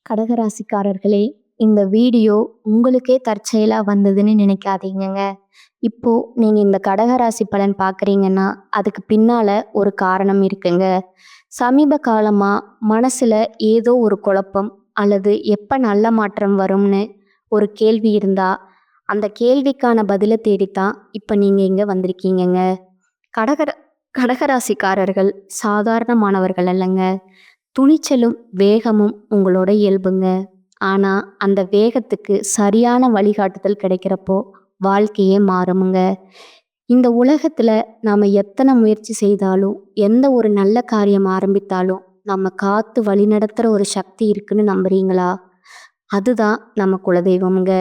கடகராசிக்காரர்களே, இந்த வீடியோ உங்களுக்கே தற்செயலா வந்ததுன்னு நினைக்காதீங்கங்க. இப்போ நீங்க இந்த கடகராசி பலன் பார்க்குறீங்கன்னா, அதுக்கு பின்னால ஒரு காரணம் இருக்குங்க. சமீப காலமா மனசுல ஏதோ ஒரு குழப்பம் அல்லது எப்ப நல்ல மாற்றம் வரும்னு ஒரு கேள்வி இருந்தா, அந்த கேள்விக்கான பதில தேடித்தான் இப்ப நீங்க இங்க வந்திருக்கீங்கங்க. கடகர கடகராசிக்காரர்கள் சாதாரணமானவர்கள் அல்லங்க. துணிச்சலும் வேகமும் உங்களோட இயல்புங்க. ஆனா அந்த வேகத்துக்கு சரியான வழிகாட்டுதல் கிடைக்கிறப்போ வாழ்க்கையே மாறுமுங்க. இந்த உலகத்துல நாம எத்தனை முயற்சி செய்தாலும், எந்த ஒரு நல்ல காரியம் ஆரம்பித்தாலும் நம்ம காத்து வழிநடத்துற ஒரு சக்தி இருக்குன்னு நம்புறீங்களா? அதுதான் நம்ம குலதெய்வம்ங்க.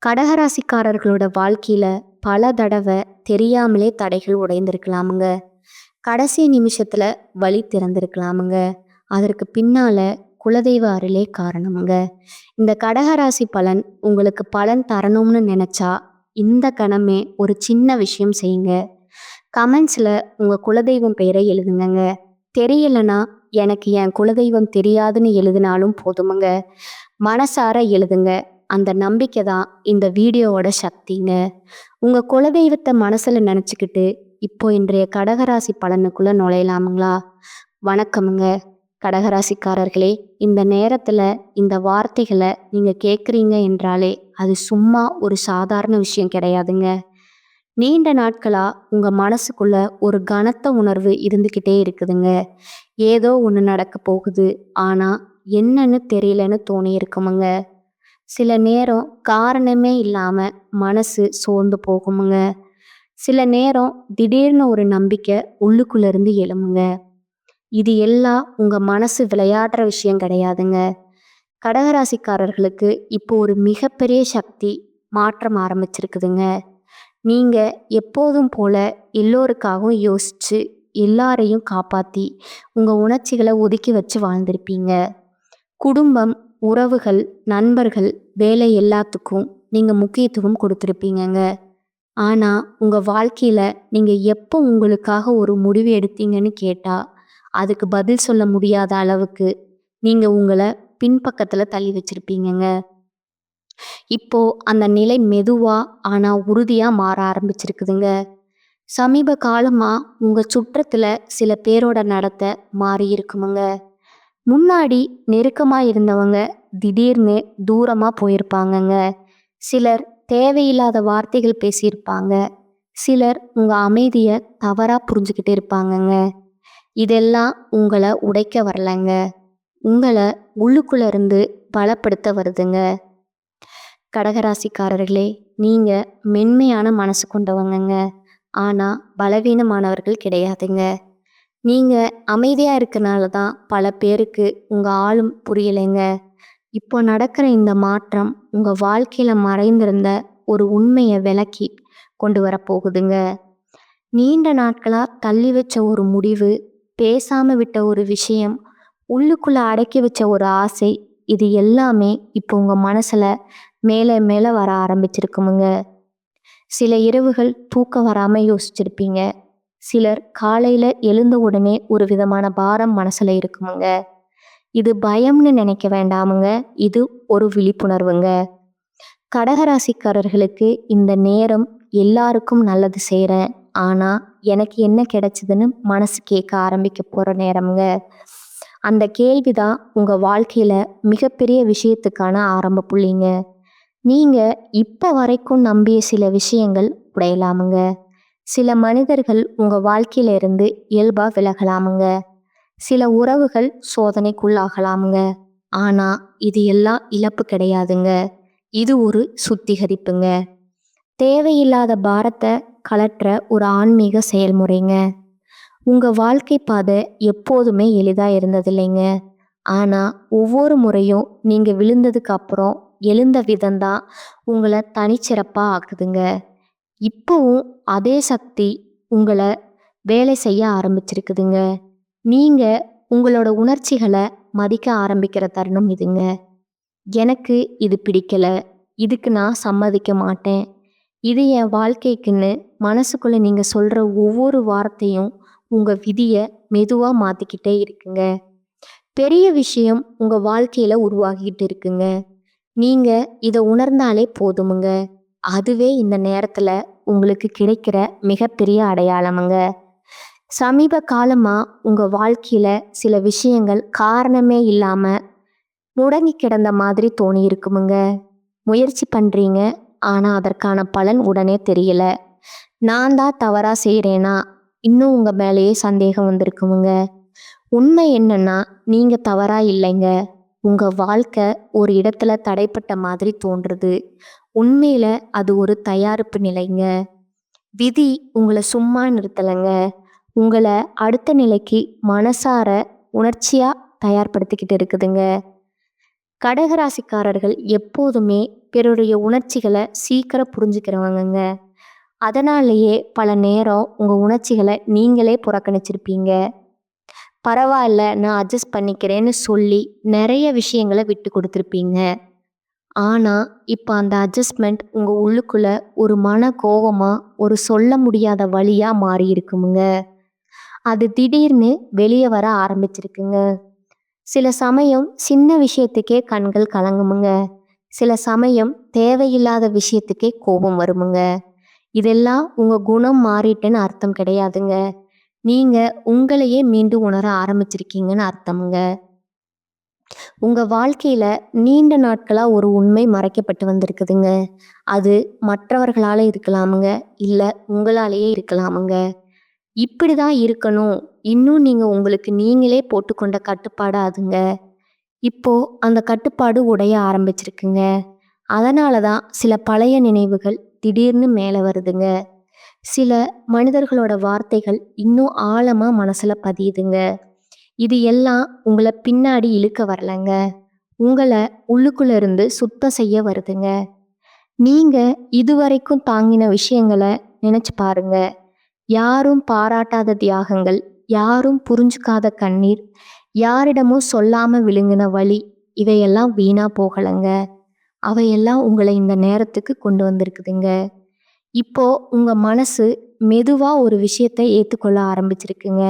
கடகராசிக்காரர்களோட வாழ்க்கையில பல தடவை தெரியாமலே தடைகள் உடைந்திருக்கலாமுங்க. கடைசி நிமிஷத்துல வழி திறந்திருக்கலாமுங்க. அதற்கு பின்னால குலதெய்வ அருளே காரணமுங்க. இந்த கடகராசி பலன் உங்களுக்கு பலன் தரணும்னு நினைச்சா இந்த கணமே ஒரு சின்ன விஷயம் செய்யுங்க. கமெண்ட்ஸ்ல உங்க குலதெய்வம் பெயரை எழுதுங்கங்க. தெரியலனா எனக்கு என் குலதெய்வம் தெரியாதுன்னு எழுதினாலும் போதுமுங்க. மனசார எழுதுங்க. அந்த நம்பிக்கை தான் இந்த வீடியோவோட சக்திங்க. உங்க குலதெய்வத்தை மனசுல நினைச்சுக்கிட்டு இப்போ இன்றைய கடகராசி பலனுக்குள்ள நுழையலாமுங்களா? வணக்கமுங்க கடகராசிக்காரர்களே. இந்த நேரத்துல இந்த வார்த்தைகளை நீங்க கேட்குறீங்க என்றாலே அது சும்மா ஒரு சாதாரண விஷயம் கிடையாதுங்க. நீண்ட நாட்களா உங்க மனசுக்குள்ள ஒரு கனத்த உணர்வு இருந்துக்கிட்டே இருக்குதுங்க. ஏதோ ஒன்று நடக்க போகுது, ஆனா என்னன்னு தெரியலன்னு தோணி இருக்குமுங்க. சில நேரம் காரணமே இல்லாம மனசு சோர்ந்து போகுமுங்க. சில நேரம் திடீர்னு ஒரு நம்பிக்கை உள்ளுக்குள்ள இருந்து எழுமுங்க. இது எல்லாம் உங்க மனசு விளையாடுற விஷயம் கிடையாதுங்க. கடகராசிக்காரர்களுக்கு இப்போ ஒரு மிகப்பெரிய சக்தி மாற்றம் ஆரம்பிச்சிருக்குதுங்க. நீங்க எப்போதும் போல எல்லோருக்காகவும் யோசிச்சு எல்லாரையும் காப்பாத்தி உங்க உணர்ச்சிகளை ஒதுக்கி வச்சு வாழ்ந்திருப்பீங்க. குடும்பம், உறவுகள், நண்பர்கள், வேலை எல்லாத்துக்கும் நீங்க முக்கியத்துவம் கொடுத்துருப்பீங்கங்க. ஆனா உங்க வாழ்க்கையில நீங்க எப்போ உங்களுக்காக ஒரு முடிவு எடுத்தீங்கன்னு கேட்டா அதுக்கு பதில் சொல்ல முடியாத அளவுக்கு நீங்க உங்களை பின்பக்கத்துல தள்ளி வச்சிருப்பீங்கங்க. இப்போ அந்த நிலை மெதுவா ஆனா உறுதியா மாற ஆரம்பிச்சிருக்குதுங்க. சமீப காலமா உங்க சுற்றத்துல சில பேரோட நடத்தை மாறி இருக்குமுங்க. முன்னாடி நெருக்கமா இருந்தவங்க திடீர்னு தூரமா போயிருப்பாங்கங்க. சிலர் தேவையில்லாத வார்த்தைகள் பேசியிருப்பாங்க. சிலர் உங்க அமைதியை தவறா புரிஞ்சுக்கிட்டு இருப்பாங்கங்க. இதெல்லாம் உங்களை உடைக்க வரலங்க, உங்களை உள்ளுக்குள்ள இருந்து பலப்படுத்த வருதுங்க. கடகராசிக்காரர்களே, நீங்க மென்மையான மனசு கொண்டவங்கங்க. ஆனா பலவீனமானவர்கள் கிடையாதுங்க. நீங்க அமைதியா இருக்கனால தான் பல பேருக்கு உங்க ஆளும் புரியலைங்க. இப்போ நடக்கிற இந்த மாற்றம் உங்க வாழ்க்கையில மறைந்திருந்த ஒரு உண்மையை விளக்கி கொண்டு வர போகுதுங்க. நீண்ட நாட்களா தள்ளி வச்ச ஒரு முடிவு, பேசாம விட்ட ஒரு விஷயம், உள்ளுக்குள்ள அடக்கி வச்ச ஒரு ஆசை, இது எல்லாமே இப்போ உங்க மனசுல மேலே மேலே வர ஆரம்பிச்சிருக்குமுங்க. சில இரவுகள் தூக்கம் வராம யோசிச்சிருப்பீங்க. சிலர் காலையில எழுந்த உடனே ஒரு விதமான பாரம் மனசுல இருக்குமுங்க. இது பயம்னு நினைக்க வேண்டாமுங்க. இது ஒரு விழிப்புணர்வுங்க. கடகராசிக்காரர்களுக்கு இந்த நேரம் எல்லாருக்கும் நல்லது செய்கிறேன், ஆனா எனக்கு என்ன கிடைச்சதுன்னு மனசு கேட்க ஆரம்பிக்க போற நேரம்ங்க. அந்த கேள்விதான் உங்க வாழ்க்கையில மிகப்பெரிய விஷயத்துக்கான ஆரம்ப புள்ளிங்க. நீங்க இப்ப வரைக்கும் நம்பிய சில விஷயங்கள் உடையலாமுங்க. சில மனிதர்கள் உங்க வாழ்க்கையில இருந்து இயல்பா விலகலாமுங்க. சில உறவுகள் சோதனைக்குள்ளாகலாமுங்க. ஆனா இது எல்லாம் இழப்பு கிடையாதுங்க. இது ஒரு சுத்திகரிப்புங்க. தேவையில்லாத பாரத்தை கலற்ற ஒரு ஆன்மீக செயல்முறைங்க. உங்க வாழ்க்கை பாதை எப்போதுமே எளிதா இருந்ததில்லைங்க. ஆனா ஒவ்வொரு முறையும் நீங்க விழுந்ததுக்கு அப்புறம் எழுந்த விதம்தான் உங்களை தனிச்சிறப்பா ஆக்குதுங்க. இப்போவும் அதே சக்தி உங்களை வேலை செய்ய ஆரம்பிச்சிருக்குதுங்க. நீங்க உங்களோட உணர்ச்சிகளை மதிக்க ஆரம்பிக்கிற தருணம் இதுங்க. எனக்கு இது பிடிக்கல, இதுக்கு நான் சம்மதிக்க மாட்டேன், இது என் வாழ்க்கைக்குன்னு மனசுக்குள்ள நீங்க சொல்ற ஒவ்வொரு வார்த்தையும் உங்க விதியை மெதுவா மாத்திக்கிட்டே இருக்குங்க. பெரிய விஷயம் உங்க வாழ்க்கையில உருவாகிட்டு இருக்குங்க. நீங்க இத உணர்ந்தாலே போதுமுங்க. அதுவே இந்த நேரத்துல உங்களுக்கு கிடைக்கிற மிகப்பெரிய அடையாளமுங்க. சமீப காலமா உங்க வாழ்க்கையில சில விஷயங்கள் காரணமே இல்லாம முடங்கி கிடந்த மாதிரி தோணி இருக்குமுங்க. முயற்சி பண்றீங்க, ஆனா அதற்கான பலன் உடனே தெரியல. நான் தான் தவறா செய்றேனா? இன்னும் உங்க மேலேயே சந்தேகம் வந்திருக்குமுங்க. உண்மை என்னன்னா, நீங்க தவறா இல்லைங்க. உங்க வாழ்க்கை ஒரு இடத்துல தடைப்பட்ட மாதிரி தோன்றுது. உண்மையில அது ஒரு தயாரிப்பு நிலைங்க. விதி உங்கள சும்மா நிறுத்தலைங்க. உங்கள அடுத்த நிலைக்கு மனசார, உணர்ச்சியா தயார்படுத்திக்கிட்டு இருக்குதுங்க. கடகராசிக்காரர்கள் எப்போதுமே பிறருடைய உணர்ச்சிகளை சீக்கிரம் புரிஞ்சுக்கிறவங்கங்க. அதனாலேயே பல நேரம் உங்க உணர்ச்சிகளை நீங்களே புறக்கணிச்சிருப்பீங்க. பரவாயில்ல, நான் அட்ஜஸ்ட் பண்ணிக்கிறேன்னு சொல்லி நிறைய விஷயங்களை விட்டு கொடுத்துருப்பீங்க. ஆனா இப்ப அந்த அட்ஜஸ்ட்மெண்ட் உங்க உள்ளுக்குள்ள ஒரு மன கோவமா, ஒரு சொல்ல முடியாத வலியா மாறி இருக்குமுங்க. அது திடீர்னு வெளியே வர ஆரம்பிச்சிருக்குங்க. சில சமயம் சின்ன விஷயத்துக்கே கண்கள் கலங்குமுங்க. சில சமயம் தேவையில்லாத விஷயத்துக்கே கோபம் வருமுங்க. இதெல்லாம் உங்க குணம் மாறிட்டுன்னு அர்த்தம் கிடையாதுங்க. நீங்க உங்களையே மீண்டும் உணர ஆரம்பிச்சிருக்கீங்கன்னு அர்த்தமுங்க. உங்க வாழ்க்கையில நீண்ட நாட்களா ஒரு உண்மை மறைக்கப்பட்டு வந்திருக்குதுங்க. அது மற்றவர்களால இருக்கலாமுங்க, இல்ல உங்களாலேயே இருக்கலாமுங்க. இப்படிதான் இருக்கணும், இன்னும் நீங்க உங்களுக்கு நீங்களே போட்டுக்கொண்ட கட்டுப்பாடு அதுங்க. இப்போ அந்த கட்டுப்பாடு உடைய ஆரம்பிச்சிருக்குங்க. அதனால தான் சில பழைய நினைவுகள் திடீர்னு மேலே வருதுங்க. சில மனிதர்களோட வார்த்தைகள் இன்னும் ஆழமா மனசுல பதியுதுங்க. இது எல்லாம் உங்களை பின்னாடி இழுக்க வரலங்க. உங்களை உள்ளுக்குள்ள இருந்து சுத்தம் செய்ய வருதுங்க. நீங்க இதுவரைக்கும் தாங்கின விஷயங்களை நினைச்சு பாருங்க. யாரும் பாராட்டாத தியாகங்கள், யாரும் புரிஞ்சுக்காத கண்ணீர், யாரிடமும் சொல்லாம விழுங்கின வலி, இவையெல்லாம் வீணா போகலைங்க. அவையெல்லாம் உங்களை இந்த நேரத்துக்கு கொண்டு வந்திருக்குதுங்க. இப்போ உங்க மனசு மெதுவா ஒரு விஷயத்தை ஏற்றுக்கொள்ள ஆரம்பிச்சிருக்குங்க.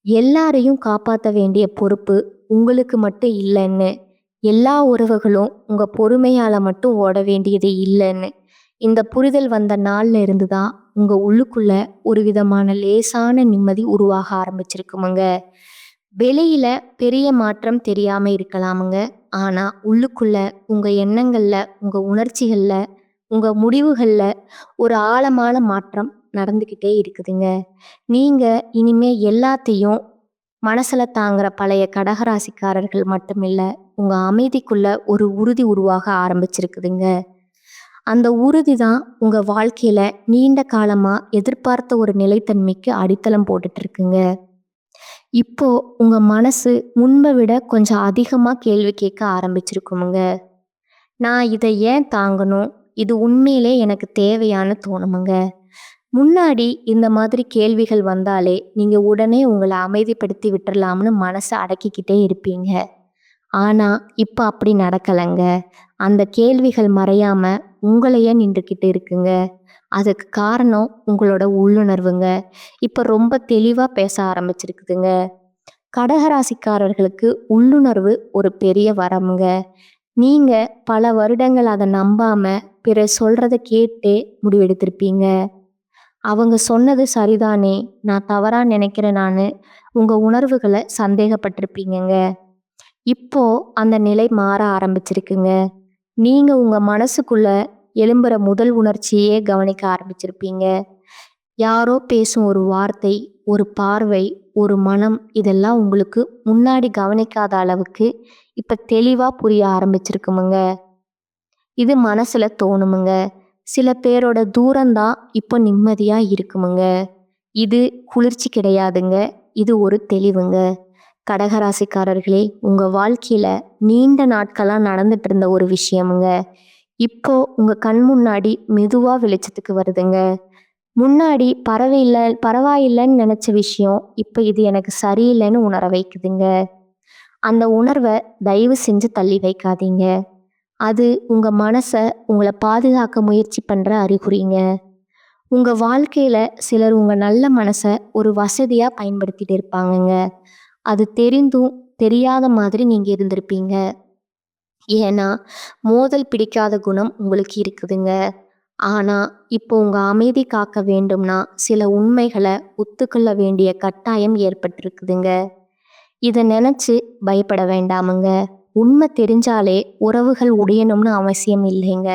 எல்லாரையும் காப்பாற்ற வேண்டிய பொறுப்பு உங்களுக்கு மட்டும் இல்லைன்னு, எல்லா உறவுகளும் உங்க பொறுமையால மட்டும் ஓட வேண்டியது இல்லைன்னு இந்த புரிதல் வந்த நாள்ல இருந்து தான் உங்க உள்ளுக்குள்ள ஒரு விதமான லேசான நிம்மதி உருவாக ஆரம்பிச்சிருக்குமுங்க. வெளியில பெரிய மாற்றம் தெரியாம இருக்கலாமுங்க. ஆனா உள்ளுக்குள்ள உங்க எண்ணங்கள்ல, உங்க உணர்ச்சிகள்ல, உங்க முடிவுகள்ல ஒரு ஆழமான மாற்றம் நடந்துக்கிட்டே இருக்குதுங்க. நீங்க இனிமே எல்லாத்தையும் மனசுல தாங்குற பழைய கடகராசிக்காரர்கள் மட்டுமில்ல, உங்க அமைதிக்குள்ள ஒரு உறுதி உருவாக ஆரம்பிச்சிருக்குதுங்க. அந்த உறுதி தான் உங்க வாழ்க்கையில நீண்ட காலமா எதிர்பார்த்த ஒரு நிலைத்தன்மைக்கு அடித்தளம் போட்டுட்டு இருக்குங்க. இப்போ உங்க மனசு முன்பை விட கொஞ்சம் அதிகமா கேள்வி கேட்க ஆரம்பிச்சிருக்குமுங்க. நான் இதை ஏன் தாங்கணும்? இது உண்மையிலே எனக்கு தேவையான்னு தோணுமுங்க. முன்னாடி இந்த மாதிரி கேள்விகள் வந்தாலே நீங்க உடனே உங்களை அமைதிப்படுத்தி விட்டுறலாம்னு மனசை அடக்கிக்கிட்டே இருப்பீங்க. ஆனா இப்ப அப்படி நடக்கலைங்க. அந்த கேள்விகள் மறையாம உங்களையே நின்றுக்கிட்டு இருக்குங்க. அதுக்கு காரணம் உங்களோட உள்ளுணர்வுங்க. இப்ப ரொம்ப தெளிவா பேச ஆரம்பிச்சிருக்குதுங்க. கடகராசிக்காரர்களுக்கு உள்ளுணர்வு ஒரு பெரிய வரமுங்க. நீங்க பல வருடங்கள் அதை நம்பாம பிறர் சொல்றத கேட்டே முடிவெடுத்திருப்பீங்க. அவங்க சொன்னது சரிதானே, நான் தவறா நினைக்கிறேனான்னு உங்க உணர்வுகளை சந்தேகப்பட்டிருப்பீங்கங்க. இப்போ அந்த நிலை மாற ஆரம்பிச்சிருக்குங்க. நீங்க உங்க மனசுக்குள்ள எழும்புற முதல் உணர்ச்சியே கவனிக்க ஆரம்பிச்சிருப்பீங்க. யாரோ பேசும் ஒரு வார்த்தை, ஒரு பார்வை, ஒரு மனம், இதெல்லாம் உங்களுக்கு முன்னாடி கவனிக்காத அளவுக்கு இப்ப தெளிவா புரிய ஆரம்பிச்சிருக்குமுங்க. இது மனசுல தோணுமுங்க. சில பேரோட தூரம்தான் இப்போ நிம்மதியா இருக்குமுங்க. இது குளிர்ச்சி கிடையாதுங்க. இது ஒரு தெளிவுங்க. கடகராசிக்காரர்களே, உங்க வாழ்க்கையில நீண்ட நாட்களா நடந்துட்டு இருந்த ஒரு விஷயமுங்க இப்போ உங்க கண் முன்னாடி மெதுவா வெளிச்சத்துக்கு வருதுங்க. முன்னாடி பரவாயில்லைன்னு நினைச்ச விஷயம் இப்ப இது எனக்கு சரியில்லைன்னு உணர வைக்குதுங்க. அந்த உணர்வை தயவு செஞ்சு தள்ளி வைக்காதீங்க. அது உங்க மனசை உங்களை பாதுகாக்க முயற்சி பண்ற அறிகுறிங்க. உங்க வாழ்க்கையில சிலர் உங்க நல்ல மனசை ஒரு வசதியா பயன்படுத்திட்டு இருப்பாங்கங்க. அது தெரிந்தும் தெரியாத மாதிரி நீங்க இருந்திருப்பீங்க. ஏன்னா, மோதல் பிடிக்காத குணம் உங்களுக்கு இருக்குதுங்க. ஆனா, இப்போ உங்க அமைதி காக்க வேண்டும்னா, சில உண்மைகள ஒத்துக்கொள்ள வேண்டிய கட்டாயம் ஏற்பட்டிருக்குதுங்க. இத நெனச்சு பயப்பட வேண்டாமுங்க. உண்மை தெரிஞ்சாலே உறவுகள் உடையணும்னு அவசியம் இல்லைங்க.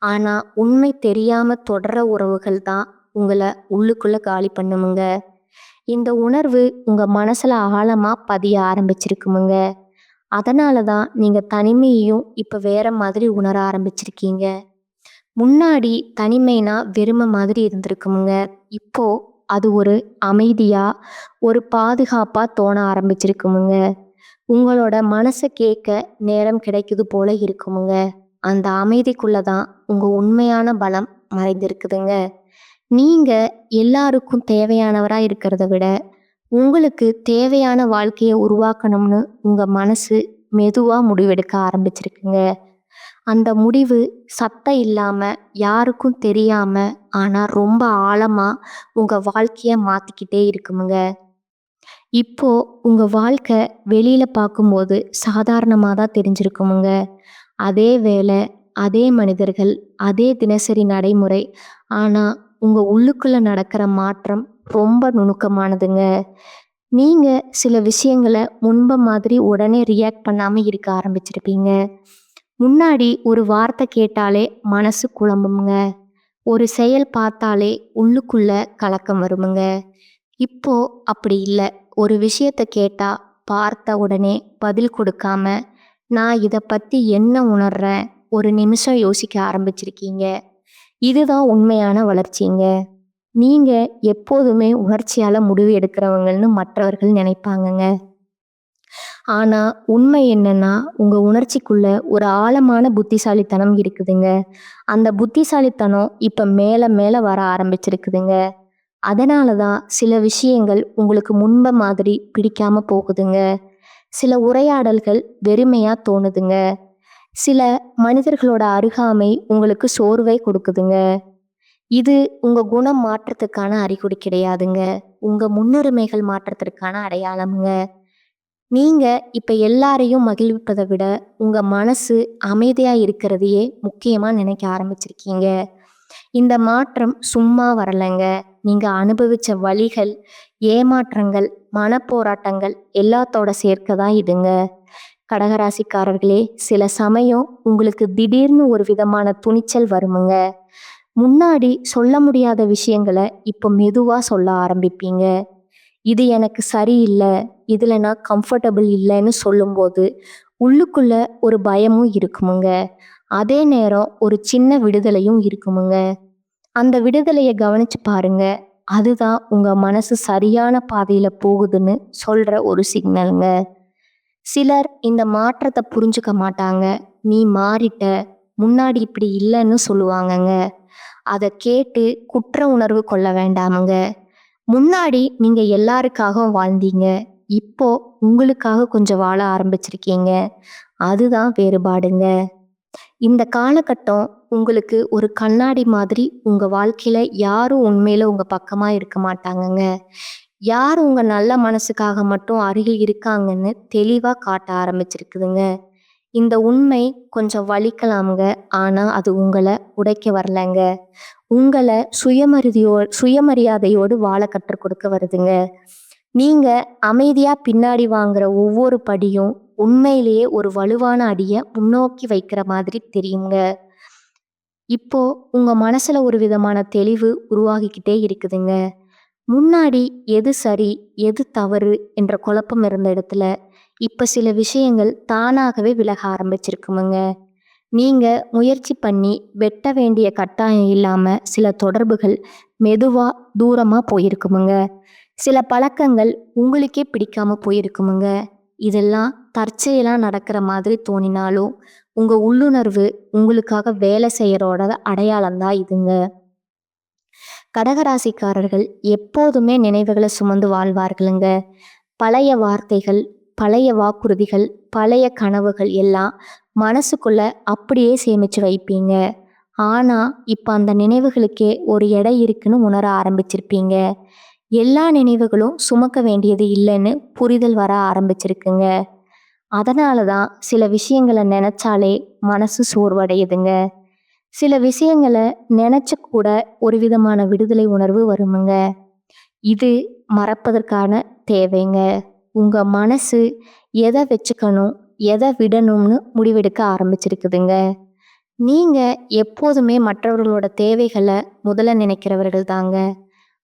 ஆனா, உண்மை தெரியாம தொடர்ற உறவுகள் தான் உங்கள உள்ளுக்குள்ள காலி பண்ணுமுங்க. இந்த உணர்வு உங்க மனசுல ஆழமா பதிய ஆரம்பிச்சிருக்குமுங்க. அதனால தான் நீங்க தனிமையையும் இப்ப வேற மாதிரி உணர ஆரம்பிச்சிருக்கீங்க. முன்னாடி தனிமைனா வெறுமை மாதிரி இருந்திருக்குமுங்க. இப்போ அது ஒரு அமைதியா, ஒரு பாதுகாப்பா தோண ஆரம்பிச்சிருக்குமுங்க. உங்களோட மனச கேட்க நேரம் கிடைக்குது போல இருக்குமுங்க. அந்த அமைதிக்குள்ள தான் உங்க உண்மையான பலம் மறைந்திருக்குதுங்க. நீங்க எல்லாருக்கும் தேவையானவரா இருக்கிறத விட, உங்களுக்கு தேவையான வாழ்க்கைய உருவாக்கணும்னு உங்க மனசு மெதுவா முடிவெடுக்க ஆரம்பிச்சிருக்குங்க. அந்த முடிவு சத்தம் இல்லாம, யாருக்கும் தெரியாம, ஆனா ரொம்ப ஆழமா உங்க வாழ்க்கைய மாத்திக்கிட்டே இருக்குமுங்க. இப்போ உங்க வாழ்க்கை வெளியில பார்க்கும்போது சாதாரணமா தான் தெரிஞ்சிருக்குமுங்க. அதே வேலை, அதே மனிதர்கள், அதே தினசரி நடைமுறை. ஆனா, உங்க உள்ளுக்குள்ள நடக்கிற மாற்றம் ரொம்ப நுணுக்கமானதுங்க. நீங்க சில விஷயங்கள முன்பு மாதிரி உடனே ரியாக்ட் பண்ணாம இருக்க ஆரம்பிச்சிருப்பீங்க. முன்னாடி ஒரு வார்த்தை கேட்டாலே மனசு குழம்புமுங்க. ஒரு செயல் பார்த்தாலே உள்ளுக்குள்ள கலக்கம் வருமுங்க. இப்போ அப்படி இல்ல. ஒரு விஷயத்த கேட்டா பார்த்த உடனே பதில் கொடுக்காம, நான் இத பத்தி என்ன உணர்றேன்? ஒரு நிமிஷம் யோசிக்க ஆரம்பிச்சிருக்கீங்க. இதுதான் உண்மையான வளர்ச்சிங்க. நீங்க எப்போதுமே உணர்ச்சியால முடிவு எடுக்கிறவங்கன்னு மற்றவர்கள் நினைப்பாங்கங்க. ஆனா உண்மை என்னன்னா, உங்க உணர்ச்சிக்குள்ள ஒரு ஆழமான புத்திசாலித்தனம் இருக்குதுங்க. அந்த புத்திசாலித்தனம் இப்ப மேல மேல வர ஆரம்பிச்சிருக்குதுங்க. அதனால தான் சில விஷயங்கள் உங்களுக்கு முன்ப மாதிரி பிடிக்காம போகுதுங்க. சில உரையாடல்கள் வெறுமையா தோணுதுங்க. சில மனிதர்களோட அருகாமை உங்களுக்கு சோர்வை கொடுக்குதுங்க. இது உங்க குணம் மாற்றத்துக்கான அறிகுறி கிடையாதுங்க. உங்க முன்னுரிமைகள் மாற்றத்திற்கான அடையாளம்ங்க. நீங்க இப்ப எல்லாரையும் மகிழ்விப்பதை விட, உங்க மனசு அமைதியா இருக்கிறதையே முக்கியமா நினைக்க ஆரம்பிச்சிருக்கீங்க. இந்த மாற்றம் சும்மா வரலைங்க. நீங்க அனுபவிச்ச வலிகள், ஏமாற்றங்கள், மனப்போராட்டங்கள் எல்லாத்தோட சேர்க்க தான் இதுங்க. கடகராசிக்காரர்களே, சில சமயம் உங்களுக்கு திடீர்னு ஒரு விதமான துணிச்சல் வருமுங்க. முன்னாடி சொல்ல முடியாத விஷயங்கள இப்ப மெதுவா சொல்ல ஆரம்பிப்பீங்க. இது எனக்கு சரியில்ல, இதுல நான் கம்ஃபர்டபுள் இல்லைன்னு சொல்லும்போது, உள்ளுக்குள்ள ஒரு பயமும் இருக்குமுங்க. அதே நேரம் ஒரு சின்ன விடுதலையும் இருக்குமுங்க. அந்த விடுதலைய கவனிச்சு பாருங்க. அதுதான் உங்க மனசு சரியான பாதையில போகுதுன்னு சொல்ற ஒரு சிக்னலுங்க. சிலர் இந்த மாற்றத்த புரிஞ்சுக்க மாட்டாங்க. "நீ மாறிட்ட, முன்னாடி இப்படி இல்லைன்னு" சொல்லுவாங்கங்க. அத கேட்டு குற்ற உணர்வு கொள்ள வேண்டாமுங்க. முன்னாடி நீங்க எல்லாருக்காகவும் வாழ்ந்தீங்க. இப்போ உங்களுக்காக கொஞ்சம் வாழ ஆரம்பிச்சிருக்கீங்க. அதுதான் வேறுபாடுங்க. இந்த காலகட்டம் உங்களுக்கு ஒரு கண்ணாடி மாதிரி. உங்க வாழ்க்கையில யாரும் உண்மையில உங்க பக்கமா இருக்க மாட்டாங்கங்க. யார் உங்க நல்ல மனசுக்காக மட்டும் அருகில் இருக்காங்கன்னு தெளிவா காட்ட ஆரம்பிச்சிருக்குதுங்க. இந்த உண்மை கொஞ்சம் வலிக்கலாமுங்க. ஆனா அது உங்கள உடைக்க வரலங்க. உங்கள சுயமரியாதையோடு வாழ கற்றுக் கொடுக்க வருதுங்க. நீங்க அமைதியா பின்னாடி வாங்குற ஒவ்வொரு படியும் உண்மையிலேயே ஒரு வலுவான அடிய முன்னோக்கி வைக்கிற மாதிரி தெரியுங்க. இப்போ உங்க மனசுல ஒரு விதமான தெளிவு உருவாகிக்கிட்டே இருக்குதுங்க. முன்னாடி எது சரி, எது தவறு என்ற குழப்பம் இருந்த இடத்துல, இப்ப சில விஷயங்கள் தானாகவே விலக ஆரம்பிச்சிருக்குமுங்க. நீங்க முயற்சி பண்ணி வெட்ட வேண்டிய கட்டாயம் இல்லாம சில தொடர்புகள் மெதுவா தூரமா போயிருக்குமுங்க. சில பழக்கங்கள் உங்களுக்கே பிடிக்காம போயிருக்குமுங்க. இதெல்லாம் தற்செயலா நடக்கிற மாதிரி தோணினாலும், உங்க உள்ளுணர்வு உங்களுக்காக வேலை செய்யறோட அடையாளம் தான் இதுங்க. கடகராசிக்காரர்கள் எப்போதுமே நினைவுகளை சுமந்து வாழ்வார்களுங்க. பழைய வார்த்தைகள், பழைய வாக்குறுதிகள், பழைய கனவுகள் எல்லாம் மனசுக்குள்ள அப்படியே சேமிச்சு வைப்பீங்க. ஆனா இப்ப அந்த நினைவுகளுக்கே ஒரு எடை இருக்குன்னு உணர ஆரம்பிச்சிருப்பீங்க. எல்லா நினைவுகளும் சுமக்க வேண்டியது இல்லைன்னு புரிதல் வர ஆரம்பிச்சிருக்குங்க. அதனால தான் சில விஷயங்களை நினைச்சாலே மனசு சோர்வடையுதுங்க. சில விஷயங்களை நினைச்சு கூட ஒரு விதமான விடுதலை உணர்வு வருமுங்க. இது மறப்பதற்கான தேவைங்க. உங்க மனசு எதை வச்சுக்கணும், எதை விடணும்னு முடிவெடுக்க ஆரம்பிச்சிருக்குதுங்க. நீங்க எப்போதுமே மற்றவர்களோட தேவைகளை முதல்ல நினைக்கிறவர்கள் தாங்க.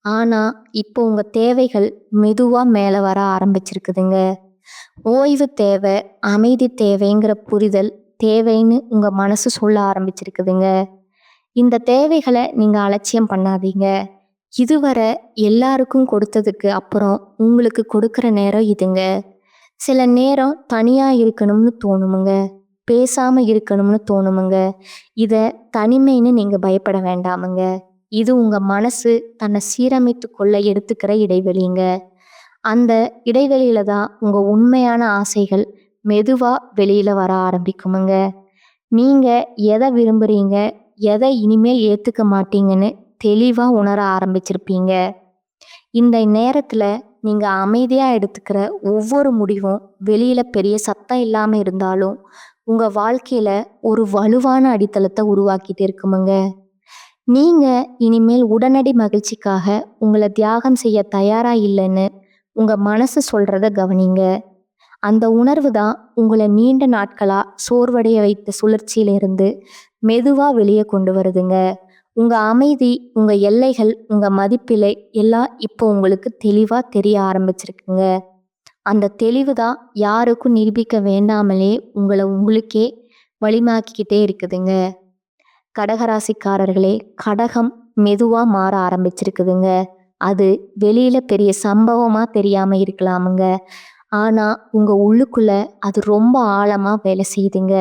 ஆனா இப்போ உங்க தேவைகள் மெதுவா மேல வர ஆரம்பிச்சிருக்குதுங்க. ஓய்வு தேவை, அமைதி தேவைங்கிற புரிதல் தேவைன்னு உங்க மனசு சொல்ல ஆரம்பிச்சிருக்குதுங்க. இந்த தேவைகளை நீங்க அலட்சியம் பண்ணாதீங்க. இதுவரை எல்லாருக்கும் கொடுத்ததுக்கு அப்புறம் உங்களுக்கு கொடுக்கிற நேரம் இதுங்க. சில நேரம் தனியா இருக்கணும்னு தோணுமுங்க. பேசாம இருக்கணும்னு தோணுமுங்க. இத தனிமைன்னு நீங்க பயப்பட வேண்டாமுங்க. இது உங்க மனசு தன்னை சீரமைத்து கொள்ள எடுத்துக்கிற இடைவெளிங்க. அந்த இடைவெளியில தான் உங்க உண்மையான ஆசைகள் மெதுவா வெளியில வர ஆரம்பிக்குமுங்க. நீங்க எதை விரும்புறீங்க, எதை இனிமேல் ஏத்துக்க மாட்டீங்கன்னு தெளிவா உணர ஆரம்பிச்சிருப்பீங்க. இந்த நேரத்துல நீங்க அமைதியா எடுத்துக்கிற ஒவ்வொரு முடிவும் வெளியில பெரிய சத்தம் இல்லாம இருந்தாலும் உங்க வாழ்க்கையில ஒரு வலுவான அடித்தளத்தை உருவாக்கிட்டு இருக்குமுங்க. நீங்க இனிமேல் உடனடி மகிழ்ச்சிக்காக உங்களை தியாகம் செய்ய தயாரா இல்லைன்னு உங்க மனசு சொல்றத கவனிங்க. அந்த உணர்வு தான் உங்களை நீண்ட நாட்களா சோர்வடைய வைத்த சுழற்சியிலிருந்து மெதுவா வெளியே கொண்டு வருதுங்க. உங்க அமைதி, உங்க எல்லைகள், உங்க மதிப்பிலை எல்லாம் இப்போ உங்களுக்கு தெளிவா தெரிய ஆரம்பிச்சிருக்குங்க. அந்த தெளிவு தான் யாருக்கும் நிரூபிக்க வேண்டாமலே உங்களை உங்களுக்கே வழிமாக்கிக்கிட்டே இருக்குதுங்க. கடகராசிக்காரர்களே, கடகம் மெதுவா மாற ஆரம்பிச்சிருக்குதுங்க. அது வெளியில பெரிய சம்பவமா தெரியாம இருக்கலாமுங்க. ஆனா உங்க உள்ளுக்குள்ள அது ரொம்ப ஆழமா வேலை செய்யுதுங்க.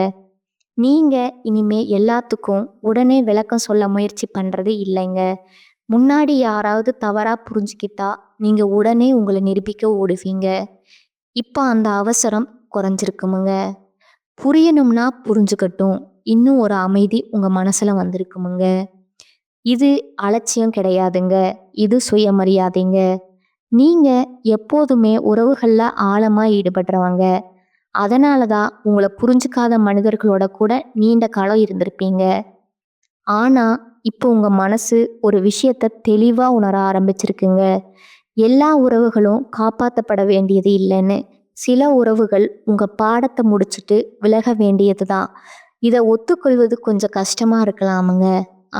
நீங்க இனிமே எல்லாத்துக்கும் உடனே விளக்கம் சொல்ல முயற்சி பண்றது இல்லைங்க. முன்னாடி யாராவது தவறா புரிஞ்சுக்கிட்டா நீங்க உடனே உங்களை நிரூபிக்க ஓடுவீங்க. இப்ப அந்த அவசரம் குறைஞ்சிருக்குமுங்க. புரியணும்னா புரிஞ்சுக்கட்டும் இன்னும் ஒரு அமைதி உங்க மனசுல வந்திருக்குமுங்க. இது அலட்சியம் கிடையாதுங்க. இது சுயமரியாதைங்க. நீங்க எப்போதுமே உறவுகள்ல ஆழமா ஈடுபடுறவங்க. அதனால தான் உங்களை புரிஞ்சுக்காத மனிதர்களோட கூட நீண்ட காலம் இருந்திருப்பீங்க. ஆனா இப்போ உங்க மனசு ஒரு விஷயத்த தெளிவா உணர ஆரம்பிச்சிருக்குங்க. எல்லா உறவுகளும் காப்பாற்றப்பட வேண்டியது இல்லைன்னு. சில உறவுகள் உங்க பாடத்தை முடிச்சுட்டு விலக வேண்டியது தான். இதை ஒத்துக்கொள்வது கொஞ்சம் கஷ்டமா இருக்கலாமுங்க.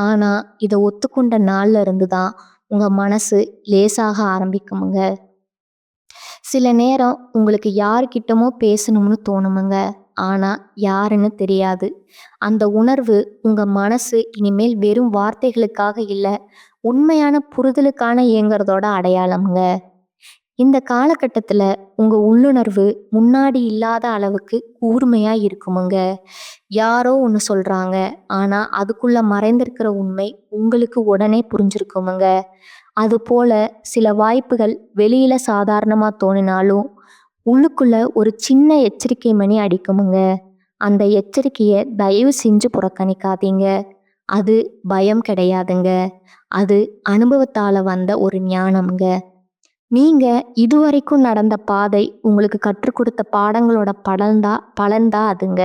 ஆனா இதை ஒத்துக்கொண்ட நாள்ல இருந்து தான் உங்க மனசு லேசாக ஆரம்பிக்குமுங்க. சில நேரம் உங்களுக்கு யார்கிட்டமோ பேசணும்னு தோணுமுங்க. ஆனா யாருன்னு தெரியாது. அந்த உணர்வு உங்க மனசு இனிமேல் வெறும் வார்த்தைகளுக்காக இல்ல, உண்மையான புரிதலுக்கான இயங்குறதோட அடையாளம்ங்க. இந்த காலகட்டத்துல உங்க உள்ளுணர்வு முன்னாடி இல்லாத அளவுக்கு கூர்மையா இருக்குமுங்க. யாரோ ஒன்று சொல்றாங்க, ஆனா அதுக்குள்ள மறைந்திருக்கிற உண்மை உங்களுக்கு உடனே புரிஞ்சிருக்குமுங்க. அது போல சில வாய்ப்புகள் வெளியில சாதாரணமா தோணினாலும் உள்ளுக்குள்ள ஒரு சின்ன எச்சரிக்கை மணி அடிக்குமுங்க. அந்த எச்சரிக்கையை தயவு செஞ்சு புறக்கணிக்காதீங்க. அது பயம் கிடையாதுங்க. அது அனுபவத்தால வந்த ஒரு ஞானம்ங்க. நீங்க இதுவரைக்கும் நடந்த பாதை உங்களுக்கு கற்றுக் கொடுத்த பாடங்களோட பலன்தான் அதுங்க.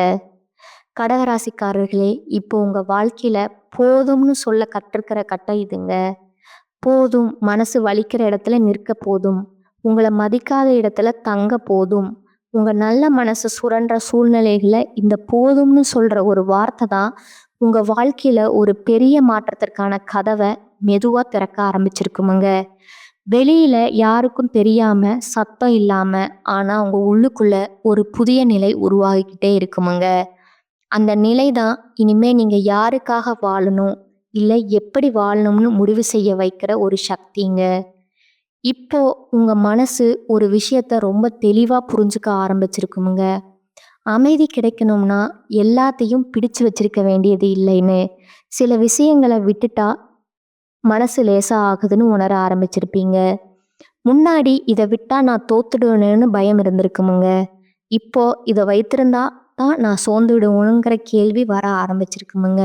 கடகராசிக்காரர்களே, இப்போ உங்க வாழ்க்கையில போதும்னு சொல்ல கற்றுக்கிற கட்டம் இதுங்க. போதும், மனசு வலிக்கிற இடத்துல நிற்க போதும், உங்களை மதிக்காத இடத்துல தங்க போதும். உங்க நல்ல மனசு சுரண்ட சூழ்நிலைகளை இந்த போதும்னு சொல்ற ஒரு வார்த்தை தான் உங்க வாழ்க்கையில ஒரு பெரிய மாற்றத்திற்கான கதவை மெதுவா திறக்க ஆரம்பிச்சிருக்குமுங்க. வெளியில யாருக்கும் தெரியாம சத்தம் இல்லாம, ஆனா உங்க உள்ளுக்குள்ள ஒரு புதிய நிலை உருவாகிக்கிட்டே இருக்குமுங்க. அந்த நிலை தான் இனிமே நீங்க யாருக்காக வாழணும், இல்லை எப்படி வாழணும்னு முடிவு செய்ய வைக்கிற ஒரு சக்திங்க. இப்போ உங்க மனசு ஒரு விஷயத்த ரொம்ப தெளிவா புரிஞ்சுக்க ஆரம்பிச்சிருக்குமுங்க. அமைதி கிடைக்கணும்னா எல்லாத்தையும் பிடிச்சு வச்சிருக்க வேண்டியது இல்லைன்னு, சில விஷயங்களை விட்டுட்டா மனசு லேசா ஆகுதுன்னு உணர ஆரம்பிச்சிருப்பீங்க. முன்னாடி இதை விட்டா நான் தோத்துடுவேன்னு பயம் இருந்திருக்குமுங்க. இப்போ இதை வைத்திருந்தா தான் நான் சோர்ந்து விடுவேனுங்கிற கேள்வி வர ஆரம்பிச்சிருக்குமுங்க.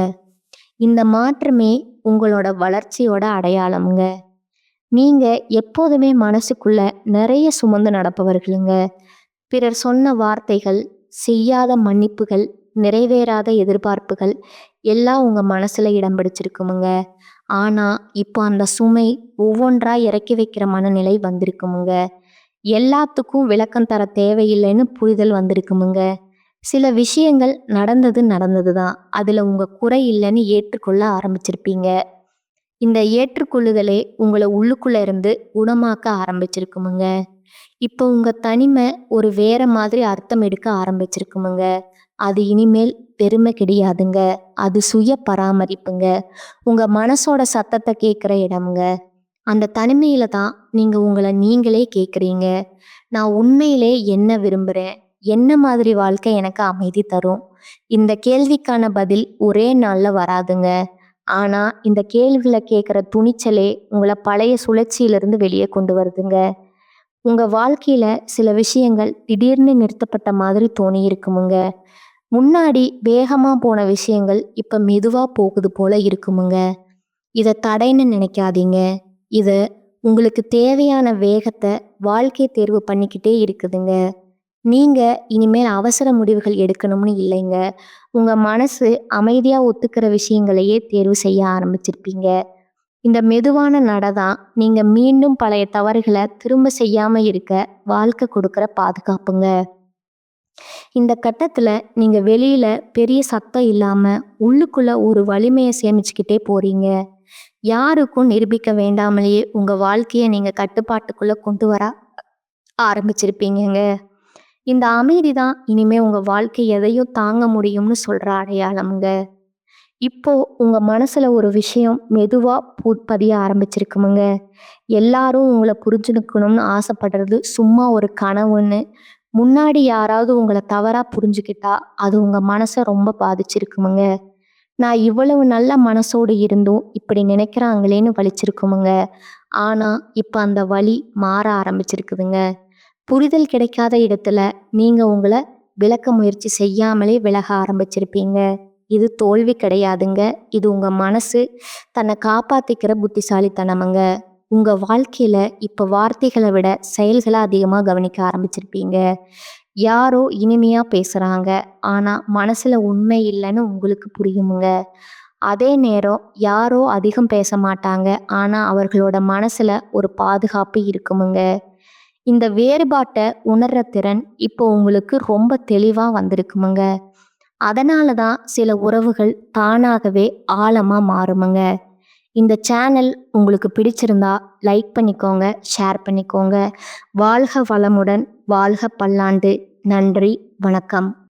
இந்த மாற்றமே உங்களோட வளர்ச்சியோட அடையாளம்ங்க. நீங்க எப்போதுமே மனசுக்குள்ள நிறைய சுமந்து நடப்பவர்களுங்க. பிறர் சொன்ன வார்த்தைகள், செய்யாத மன்னிப்புகள், நிறைவேறாத எதிர்பார்ப்புகள் எல்லாம் உங்க மனசுல இடம் பிடிச்சிருக்குமுங்க. ஆனா, இப்போ அந்த சுமை ஒவ்வொன்றா இறக்கி வைக்கிற மனநிலை வந்திருக்குமுங்க. எல்லாத்துக்கும் விளக்கம் தர தேவையில்லைன்னு புரிதல் வந்திருக்குமுங்க. சில விஷயங்கள் நடந்தது நடந்தது தான். அதுல உங்க குறை இல்லைன்னு ஏற்றுக்கொள்ள ஆரம்பிச்சிருப்பீங்க. இந்த ஏற்றுக்கொள்ளுதலே உங்கள உள்ளுக்குள்ள இருந்து குணமாக்க ஆரம்பிச்சிருக்குமுங்க. இப்போ உங்க தனிமை ஒரு வேற மாதிரி அர்த்தம் எடுக்க ஆரம்பிச்சிருக்குமுங்க. அது இனிமேல் பெருமை கிடையாதுங்க. அது சுய பராமரிப்புங்க. உங்க மனசோட சத்தத்தை கேட்குற இடம்ங்க. அந்த தனிமையில தான் நீங்க உங்கள நீங்களே கேட்குறீங்க. நான் உண்மையிலே என்ன விரும்புறேன்? என்ன மாதிரி வாழ்க்கை எனக்கு அமைதி தரும்? இந்த கேள்விக்கான பதில் ஒரே நாள்ல வராதுங்க. ஆனா இந்த கேள்விகளை கேட்குற துணிச்சலே உங்களை பழைய சுழற்சியிலிருந்து வெளியே கொண்டு வருதுங்க. உங்க வாழ்க்கையில சில விஷயங்கள் திடீர்னு நிறுத்தப்பட்ட மாதிரி தோணி இருக்குமுங்க. முன்னாடி வேகமா போன விஷயங்கள் இப்ப மெதுவா போகுது போல இருக்குமுங்க. இத தடைன்னு நினைக்காதீங்க. இத உங்களுக்கு தேவையான வேகத்தை வாழ்க்கை தேர்வு பண்ணிக்கிட்டே இருக்குதுங்க. நீங்க இனிமேல் அவசர முடிவுகள் எடுக்கணும்னு இல்லைங்க. உங்க மனசு அமைதியா ஒத்துக்கிற விஷயங்களையே தேர்வு செய்ய ஆரம்பிச்சிருப்பீங்க. இந்த மெதுவான நடதான் நீங்க மீண்டும் பழைய தவறுகளை திரும்ப செய்யாம இருக்க வாழ்க்கை கொடுக்கிற பாதுகாப்புங்க. இந்த கட்டத்துல நீங்க வெளியில பெரிய சத்தம் இல்லாம உள்ளுக்குள்ள ஒரு வலிமையை சேமிச்சுக்கிட்டே போறீங்க. யாருக்கும் நிரூபிக்க வேண்டாமலேயே உங்க வாழ்க்கையை நீங்க கட்டுப்பாட்டுக்குள்ள கொண்டு வர ஆரம்பிச்சிருப்பீங்கங்க. இந்த அமைதி தான் இனிமே உங்க வாழ்க்கை எதையும் தாங்க முடியும்னு சொல்ற அடையாளம்ங்க. இப்போ உங்க மனசுல ஒரு விஷயம் மெதுவா பதிய ஆரம்பிச்சிருக்குமுங்க. எல்லாரும் உங்களை புரிஞ்சுக்கணும்னு ஆசைப்படுறது சும்மா ஒரு கனவுன்னு முன்னாடி யாராவது உங்களை தவறா புரிஞ்சுக்கிட்டா அது உங்க மனசை ரொம்ப பாதிச்சிருக்குமுங்க. நான் இவ்வளவு நல்ல மனசோடு இருந்தும் இப்படி நினைக்கிறாங்களேன்னு வலிச்சிருக்குமுங்க. ஆனா இப்ப அந்த வலி மாற ஆரம்பிச்சிருக்குதுங்க. புரிதல் கிடைக்காத இடத்துல நீங்க உங்களை விளக்க முயற்சி செய்யாமலே விலக ஆரம்பிச்சிருப்பீங்க. இது தோல்வி கிடையாதுங்க. இது உங்க மனசு தன்னை காப்பாத்திக்கிற புத்திசாலித்தனமுங்க. உங்க வாழ்க்கையில இப்ப வார்த்தைகளை விட செயல்களை அதிகமா கவனிக்க ஆரம்பிச்சிருப்பீங்க. யாரோ இனிமையா பேசுறாங்க, ஆனா மனசுல உண்மை இல்லைன்னு உங்களுக்கு புரியுமுங்க. அதே நேரம் யாரோ அதிகம் பேச மாட்டாங்க, ஆனா அவர்களோட மனசுல ஒரு பாதுகாப்பு இருக்குமுங்க. இந்த வேறுபாட்டை உணர்ற திறன் இப்போ உங்களுக்கு ரொம்ப தெளிவா வந்திருக்குமுங்க. அதனால தான் சில உறவுகள் தானாகவே ஆழமா மாறுமுங்க. இந்த சேனல் உங்களுக்கு பிடிச்சிருந்தா லைக் பண்ணிக்கோங்க, ஷேர் பண்ணிக்கோங்க. வாழ்க வளமுடன், வாழ்க பல்லாண்டு. நன்றி, வணக்கம்.